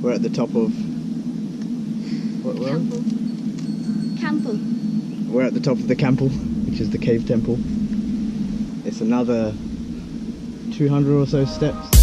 We're at the top of... What, where? Cample. We're at the top of the Cample, which is the cave temple. It's another 200 or so steps.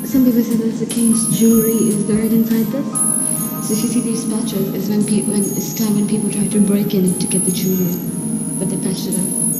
Some people say that the king's jewelry is buried inside this. So if you see these patches, it's when it's time when people try to break in to get the jewelry, but they patched it up.